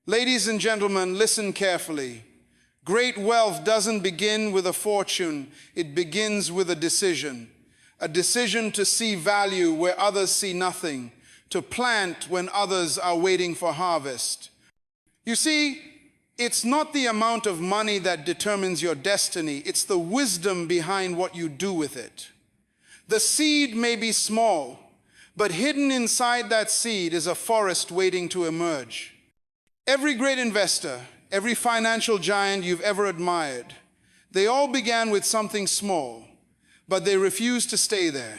Ladies and gentlemen, listen carefully. Great wealth doesn't begin with a fortune. It begins with a decision. A decision to see value where others see nothing, to plant when others are waiting for harvest. You see, it's not the amount of money that determines your destiny. It's the wisdom behind what you do with it. The seed may be small, but hidden inside that seed is a forest waiting to emerge. Every great investor, every financial giant you've ever admired, they all began with something small, but they refused to stay there.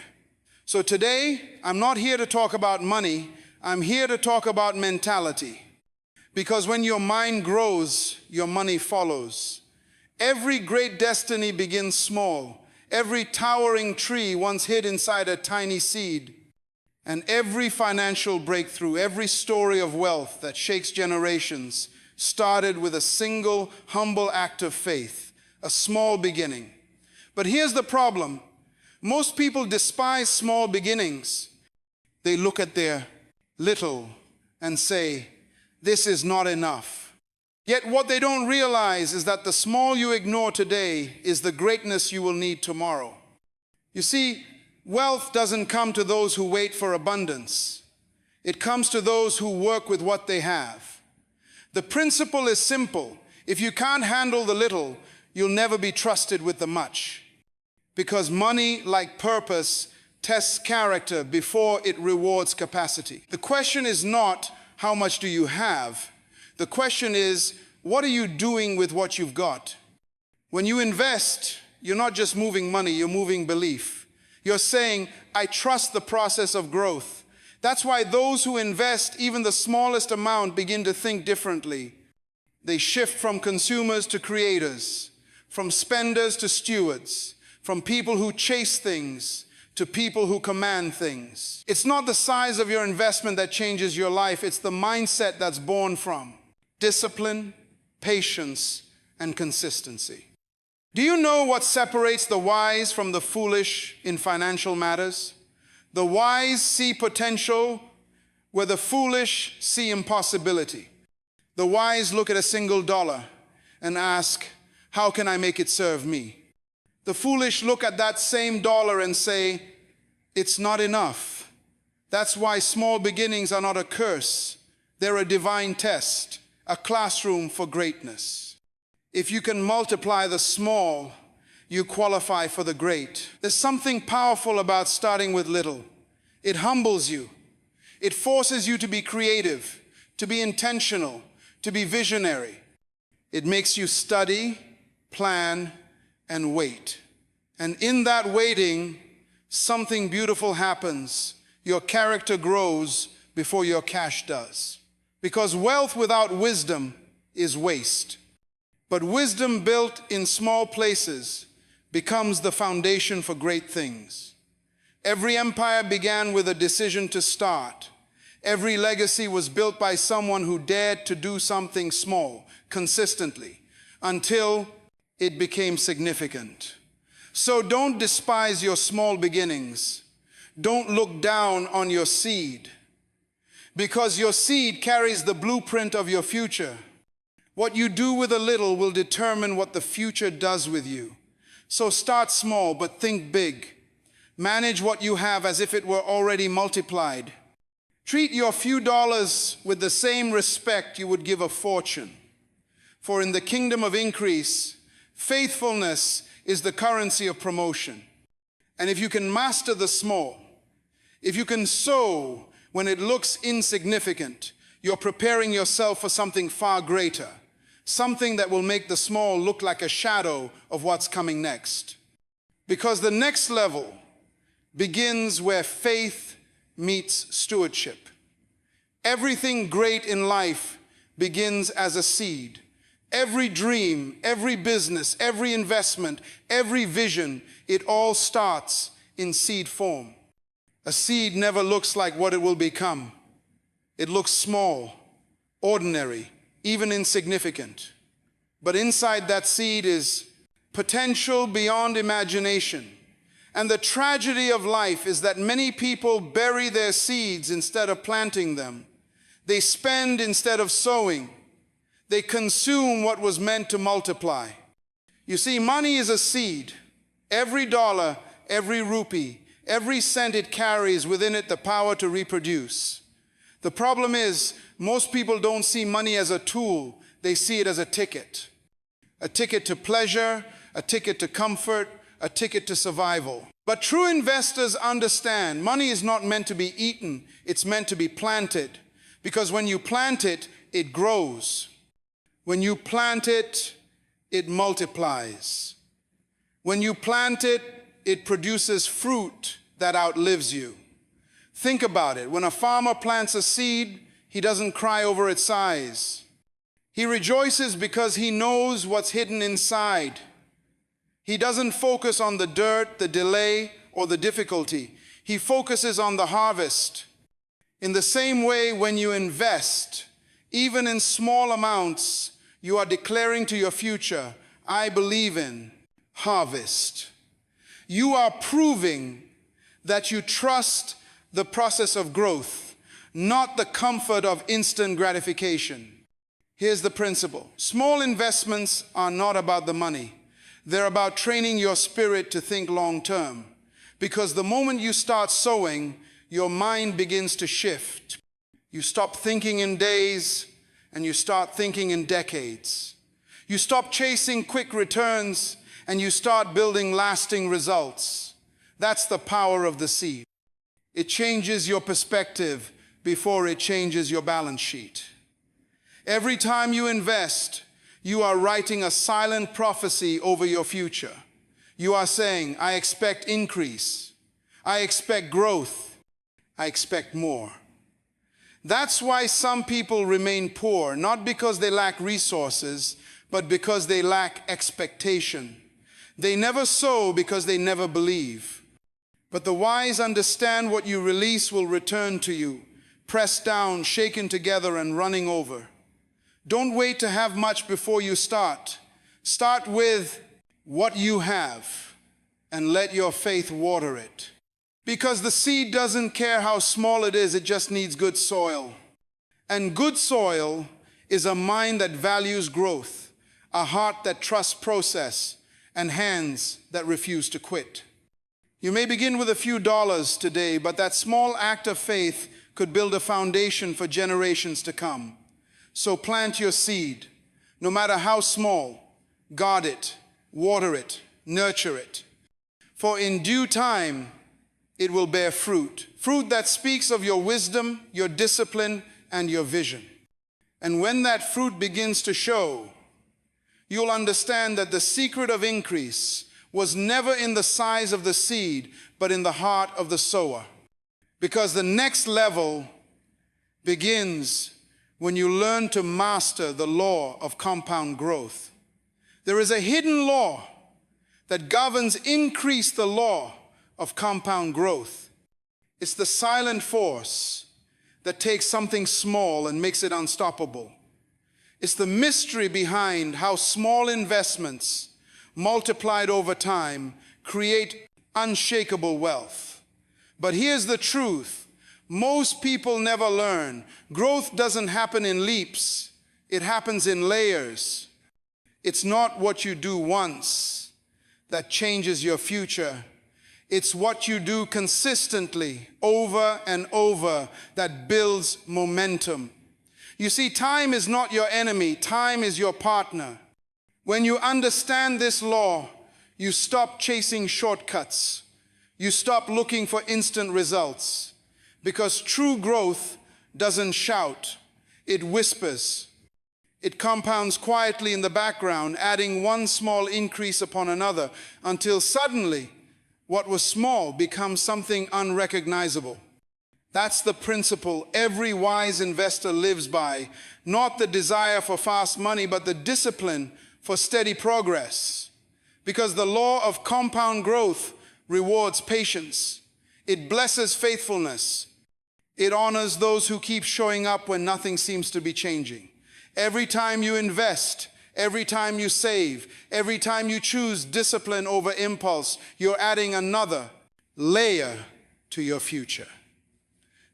So today, I'm not here to talk about money, I'm here to talk about mentality. Because when your mind grows, your money follows. Every great destiny begins small. Every towering tree once hid inside a tiny seed. And every financial breakthrough, every story of wealth that shakes generations started with a single, humble act of faith, a small beginning. But here's the problem. Most people despise small beginnings. They look at their little and say, "This is not enough." Yet what they don't realize is that the small you ignore today is the greatness you will need tomorrow. You see, wealth doesn't come to those who wait for abundance. It comes to those who work with what they have. The principle is simple. If you can't handle the little, you'll never be trusted with the much. Because money, like purpose, tests character before it rewards capacity. The question is not, how much do you have? The question is, what are you doing with what you've got? When you invest, you're not just moving money, you're moving belief. You're saying, I trust the process of growth. That's why those who invest even the smallest amount begin to think differently. They shift from consumers to creators, from spenders to stewards, from people who chase things to people who command things. It's not the size of your investment that changes your life, it's the mindset that's born from discipline, patience, and consistency. Do you know what separates the wise from the foolish in financial matters? The wise see potential where the foolish see impossibility. The wise look at a single dollar and ask, how can I make it serve me? The foolish look at that same dollar and say, it's not enough. That's why small beginnings are not a curse. They're a divine test, a classroom for greatness. If you can multiply the small, you qualify for the great. There's something powerful about starting with little. It humbles you. It forces you to be creative, to be intentional, to be visionary. It makes you study, plan, and wait. And in that waiting, something beautiful happens. Your character grows before your cash does. Because wealth without wisdom is waste. But wisdom built in small places becomes the foundation for great things. Every empire began with a decision to start. Every legacy was built by someone who dared to do something small, consistently, until it became significant. So don't despise your small beginnings. Don't look down on your seed, because your seed carries the blueprint of your future. What you do with a little will determine what the future does with you. So start small, but think big. Manage what you have as if it were already multiplied. Treat your few dollars with the same respect you would give a fortune. For in the kingdom of increase, faithfulness is the currency of promotion. And if you can master the small, if you can sow when it looks insignificant, you're preparing yourself for something far greater, something that will make the small look like a shadow of what's coming next. Because the next level begins where faith meets stewardship. Everything great in life begins as a seed. Every dream, every business, every investment, every vision, it all starts in seed form. A seed never looks like what it will become. It looks small, ordinary, even insignificant. But inside that seed is potential beyond imagination. And the tragedy of life is that many people bury their seeds instead of planting them. They spend instead of sowing. They consume what was meant to multiply. You see, money is a seed. Every dollar, every rupee, every cent it carries within it the power to reproduce. The problem is, most people don't see money as a tool. They see it as a ticket to pleasure, a ticket to comfort, a ticket to survival. But true investors understand money is not meant to be eaten, it's meant to be planted. Because when you plant it, it grows. When you plant it, it multiplies. When you plant it, it produces fruit that outlives you. Think about it. When a farmer plants a seed, he doesn't cry over its size. He rejoices because he knows what's hidden inside. He doesn't focus on the dirt, the delay, or the difficulty. He focuses on the harvest. In the same way, when you invest, even in small amounts, you are declaring to your future, I believe in harvest. You are proving that you trust the process of growth, not the comfort of instant gratification. Here's the principle. Small investments are not about the money. They're about training your spirit to think long term. Because the moment you start sowing, your mind begins to shift. You stop thinking in days and you start thinking in decades. You stop chasing quick returns and you start building lasting results. That's the power of the seed. It changes your perspective before it changes your balance sheet. Every time you invest, you are writing a silent prophecy over your future. You are saying, I expect increase. I expect growth. I expect more. That's why some people remain poor, not because they lack resources, but because they lack expectation. They never sow because they never believe. But the wise understand what you release will return to you, pressed down, shaken together, and running over. Don't wait to have much before you start. Start with what you have and let your faith water it. Because the seed doesn't care how small it is, it just needs good soil. And good soil is a mind that values growth, a heart that trusts process, and hands that refuse to quit. You may begin with a few dollars today, but that small act of faith could build a foundation for generations to come. So plant your seed, no matter how small, guard it, water it, nurture it. For in due time, it will bear fruit. Fruit that speaks of your wisdom, your discipline, and your vision. And when that fruit begins to show, you'll understand that the secret of increase was never in the size of the seed, but in the heart of the sower. Because the next level begins when you learn to master the law of compound growth. There is a hidden law that governs increase, the law of compound growth. It's the silent force that takes something small and makes it unstoppable. It's the mystery behind how small investments multiplied over time create unshakable wealth. But here's the truth. Most people never learn. Growth doesn't happen in leaps. It happens in layers. It's not what you do once that changes your future. It's what you do consistently over and over that builds momentum. You see, time is not your enemy. Time is your partner. When you understand this law, you stop chasing shortcuts. You stop looking for instant results. Because true growth doesn't shout, it whispers. It compounds quietly in the background, adding one small increase upon another, until suddenly what was small becomes something unrecognizable. That's the principle every wise investor lives by, not the desire for fast money, but the discipline for steady progress. Because the law of compound growth rewards patience. It blesses faithfulness. It honors those who keep showing up when nothing seems to be changing. Every time you invest, every time you save, every time you choose discipline over impulse, you're adding another layer to your future.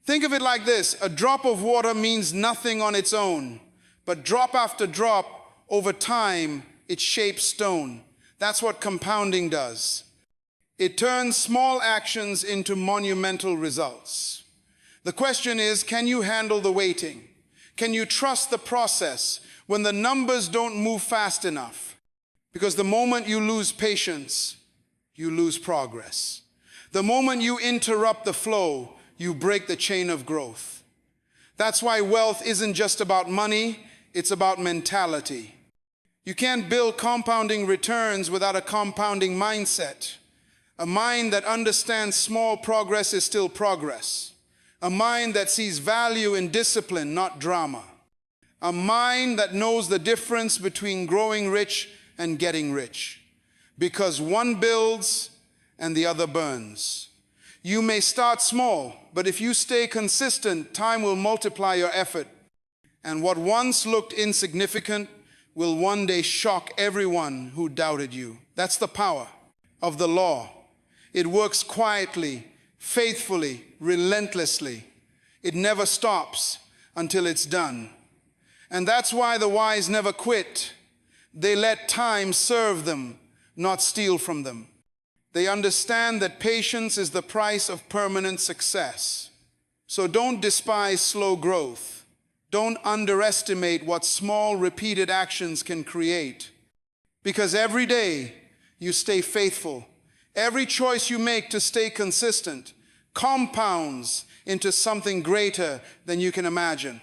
Think of it like this. A drop of water means nothing on its own, But drop after drop, over time, it shapes stone. That's what compounding does. It turns small actions into monumental results. The question is, can you handle the waiting? Can you trust the process when the numbers don't move fast enough? Because the moment you lose patience, you lose progress. The moment you interrupt the flow, you break the chain of growth. That's why wealth isn't just about money, it's about mentality. You can't build compounding returns without a compounding mindset. A mind that understands small progress is still progress. A mind that sees value in discipline, not drama. A mind that knows the difference between growing rich and getting rich. Because one builds and the other burns. You may start small, but if you stay consistent, time will multiply your effort. And what once looked insignificant will one day shock everyone who doubted you. That's the power of the law. It works quietly, faithfully, relentlessly. It never stops until it's done. And that's why the wise never quit. They let time serve them, not steal from them. They understand that patience is the price of permanent success. So don't despise slow growth. Don't underestimate what small, repeated actions can create. Because every day you stay faithful, every choice you make to stay consistent compounds into something greater than you can imagine.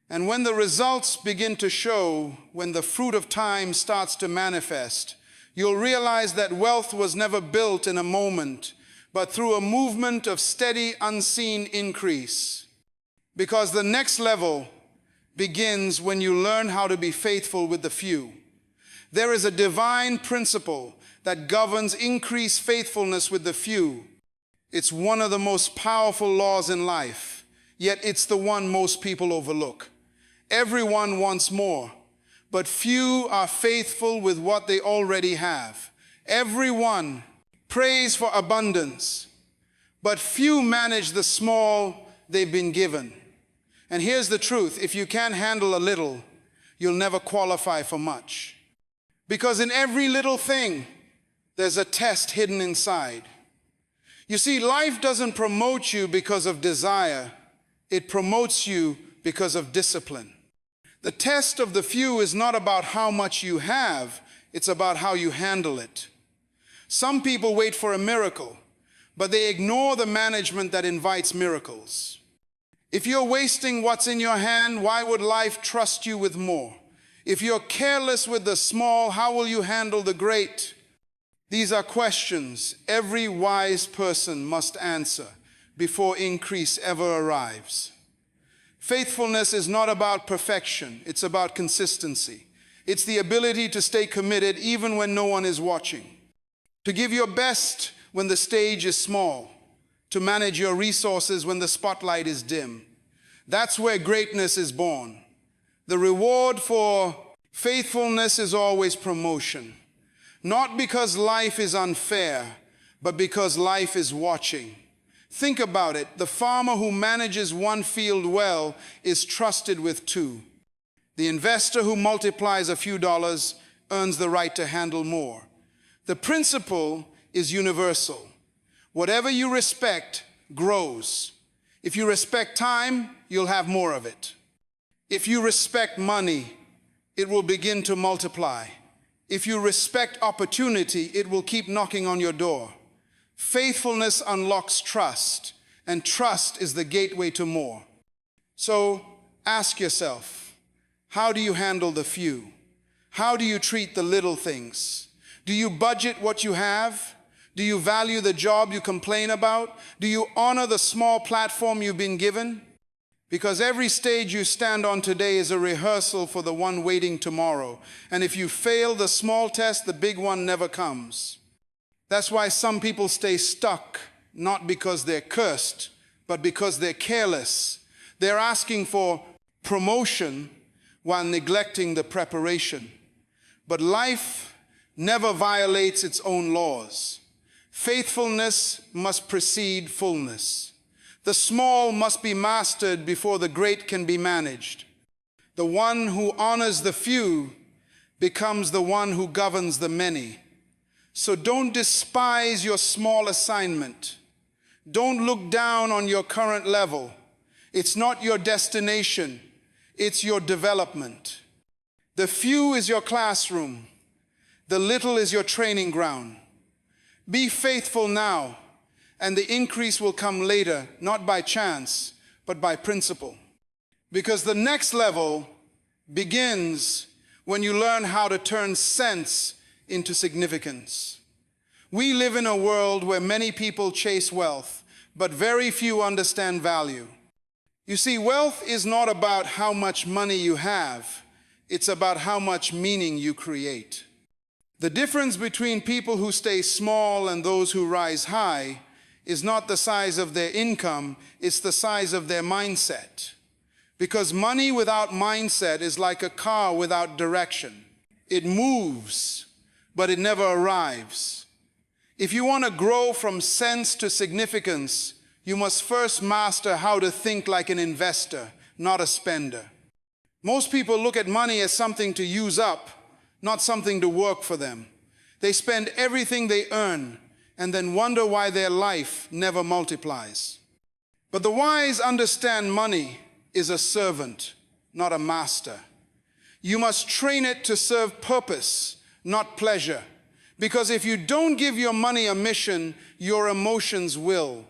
And when the results begin to show, when the fruit of time starts to manifest, you'll realize that wealth was never built in a moment, but through a movement of steady, unseen increase. Because the next level begins when you learn how to be faithful with the few. There is a divine principle that governs increased faithfulness with the few. It's one of the most powerful laws in life, yet it's the one most people overlook. Everyone wants more, but few are faithful with what they already have. Everyone prays for abundance, but few manage the small they've been given. And here's the truth: if you can't handle a little, you'll never qualify for much. Because in every little thing, there's a test hidden inside. You see, life doesn't promote you because of desire. It promotes you because of discipline. The test of the few is not about how much you have, it's about how you handle it. Some people wait for a miracle, but they ignore the management that invites miracles. If you're wasting what's in your hand, why would life trust you with more? If you're careless with the small, how will you handle the great? These are questions every wise person must answer before increase ever arrives. Faithfulness is not about perfection, it's about consistency. It's the ability to stay committed even when no one is watching. To give your best when the stage is small. To manage your resources when the spotlight is dim. That's where greatness is born. The reward for faithfulness is always promotion. Not because life is unfair, but because life is watching. Think about it. The farmer who manages one field well is trusted with two. The investor who multiplies a few dollars earns the right to handle more. The principle is universal. Whatever you respect grows. If you respect time, you'll have more of it. If you respect money, it will begin to multiply. If you respect opportunity, it will keep knocking on your door. Faithfulness unlocks trust, and trust is the gateway to more. So ask yourself, how do you handle the few? How do you treat the little things? Do you budget what you have? Do you value the job you complain about? Do you honor the small platform you've been given? Because every stage you stand on today is a rehearsal for the one waiting tomorrow. And if you fail the small test, the big one never comes. That's why some people stay stuck, not because they're cursed, but because they're careless. They're asking for promotion while neglecting the preparation. But life never violates its own laws. Faithfulness must precede fullness. The small must be mastered before the great can be managed. The one who honors the few becomes the one who governs the many. So don't despise your small assignment. Don't look down on your current level. It's not your destination, it's your development. The few is your classroom. The little is your training ground. Be faithful now, and the increase will come later, not by chance, but by principle. Because the next level begins when you learn how to turn sense into significance. We live in a world where many people chase wealth, but very few understand value. You see, wealth is not about how much money you have, it's about how much meaning you create. The difference between people who stay small and those who rise high is not the size of their income, it's the size of their mindset. Because money without mindset is like a car without direction. It moves, but it never arrives. If you want to grow from sense to significance, you must first master how to think like an investor, not a spender. Most people look at money as something to use up, not something to work for them. They spend everything they earn and then wonder why their life never multiplies. But the wise understand money is a servant, not a master. You must train it to serve purpose, not pleasure. Because if you don't give your money a mission, your emotions will.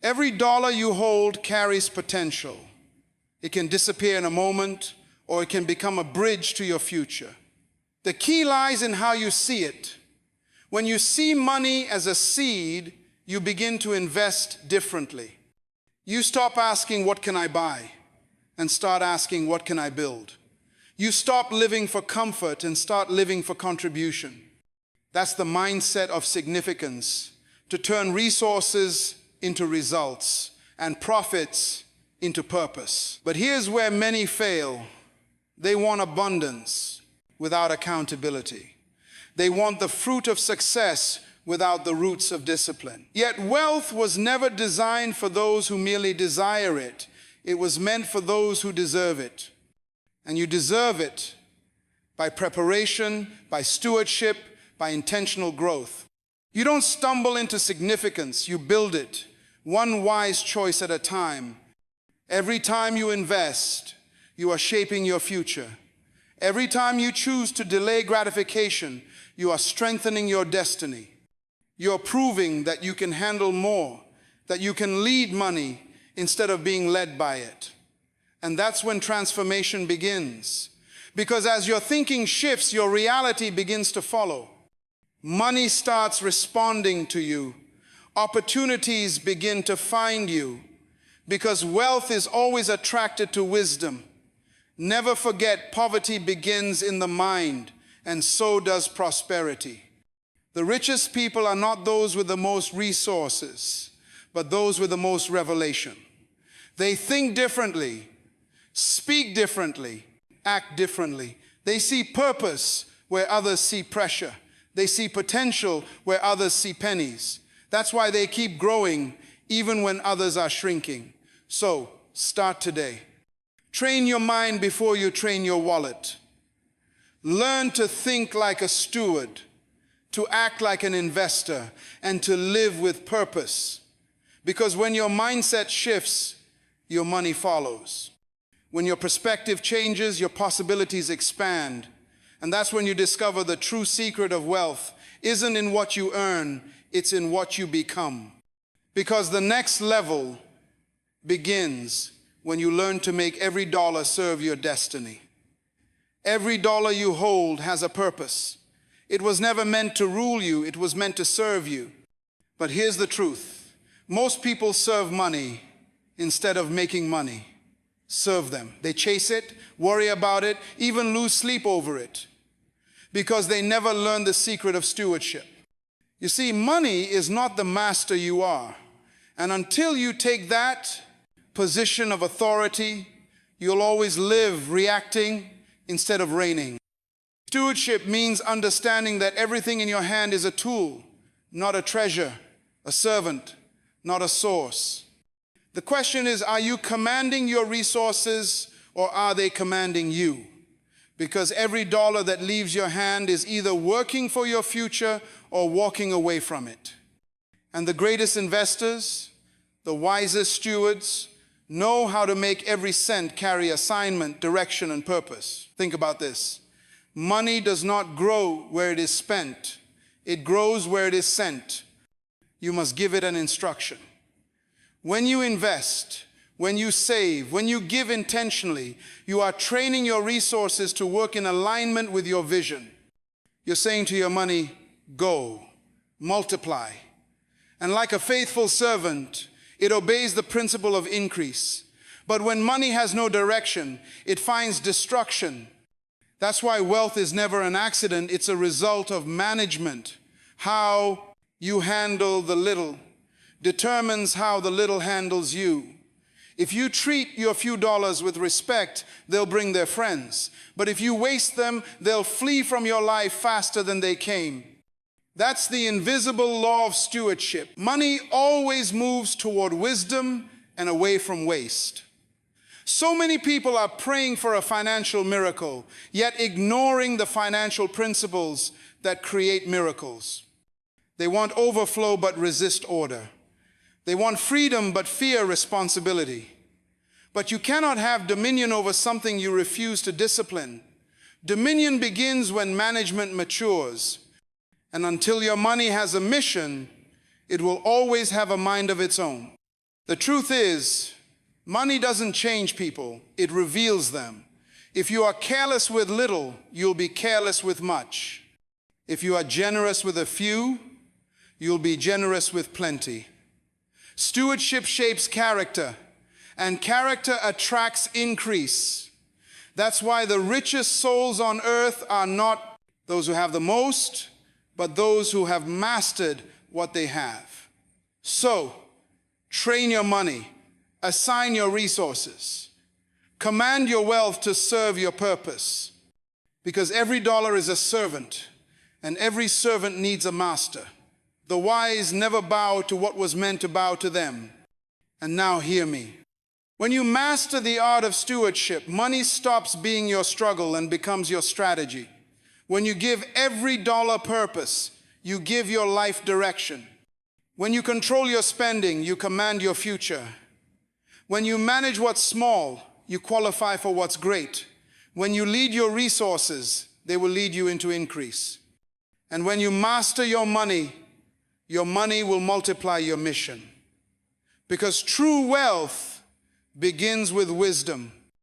Every dollar you hold carries potential. It can disappear in a moment, or it can become a bridge to your future. The key lies in how you see it. When you see money as a seed, you begin to invest differently. You stop asking, what can I buy? And start asking, what can I build? You stop living for comfort and start living for contribution. That's the mindset of significance, to turn resources into results and profits into purpose. But here's where many fail. They want abundance without accountability. They want the fruit of success without the roots of discipline. Yet wealth was never designed for those who merely desire it. It was meant for those who deserve it. And you deserve it by preparation, by stewardship, by intentional growth. You don't stumble into significance, you build it, one wise choice at a time. Every time you invest, you are shaping your future. Every time you choose to delay gratification, you are strengthening your destiny. You're proving that you can handle more, that you can lead money instead of being led by it. And that's when transformation begins. Because as your thinking shifts, your reality begins to follow. Money starts responding to you. Opportunities begin to find you. Because wealth is always attracted to wisdom. Never forget, poverty begins in the mind, and so does prosperity. The richest people are not those with the most resources, but those with the most revelation. They think differently, speak differently, act differently. They see purpose where others see pressure. They see potential where others see pennies. That's why they keep growing even when others are shrinking. So, start today. Train your mind before you train your wallet. Learn to think like a steward, to act like an investor, and to live with purpose. Because when your mindset shifts, your money follows. When your perspective changes, your possibilities expand. And that's when you discover the true secret of wealth isn't in what you earn, it's in what you become. Because the next level begins when you learn to make every dollar serve your destiny. Every dollar you hold has a purpose. It was never meant to rule you, it was meant to serve you. But here's the truth. Most people serve money instead of making money. Serve them. They chase it, worry about it, even lose sleep over it. Because they never learn the secret of stewardship. You see, money is not the master you are. And until you take that position of authority, you'll always live reacting instead of reigning. Stewardship means understanding that everything in your hand is a tool, not a treasure, a servant, not a source. The question is, are you commanding your resources or are they commanding you? Because every dollar that leaves your hand is either working for your future or walking away from it. And the greatest investors, the wisest stewards, know how to make every cent carry assignment, direction, and purpose. Think about this. Money does not grow where it is spent. It grows where it is sent. You must give it an instruction. When you invest, when you save, when you give intentionally, you are training your resources to work in alignment with your vision. You're saying to your money, go, multiply. And like a faithful servant, it obeys the principle of increase. But when money has no direction, it finds destruction. That's why wealth is never an accident. It's a result of management. How you handle the little determines how the little handles you. If you treat your few dollars with respect, they'll bring their friends. But if you waste them, they'll flee from your life faster than they came. That's the invisible law of stewardship. Money always moves toward wisdom and away from waste. So many people are praying for a financial miracle, yet ignoring the financial principles that create miracles. They want overflow but resist order. They want freedom but fear responsibility. But you cannot have dominion over something you refuse to discipline. Dominion begins when management matures. And until your money has a mission, it will always have a mind of its own. The truth is, money doesn't change people, it reveals them. If you are careless with little, you'll be careless with much. If you are generous with a few, you'll be generous with plenty. Stewardship shapes character, and character attracts increase. That's why the richest souls on earth are not those who have the most, but those who have mastered what they have. So, train your money, assign your resources, command your wealth to serve your purpose, because every dollar is a servant, and every servant needs a master. The wise never bow to what was meant to bow to them. And now hear me. When you master the art of stewardship, money stops being your struggle and becomes your strategy. When you give every dollar purpose, you give your life direction. When you control your spending, you command your future. When you manage what's small, you qualify for what's great. When you lead your resources, they will lead you into increase. And when you master your money will multiply your mission. Because true wealth begins with wisdom.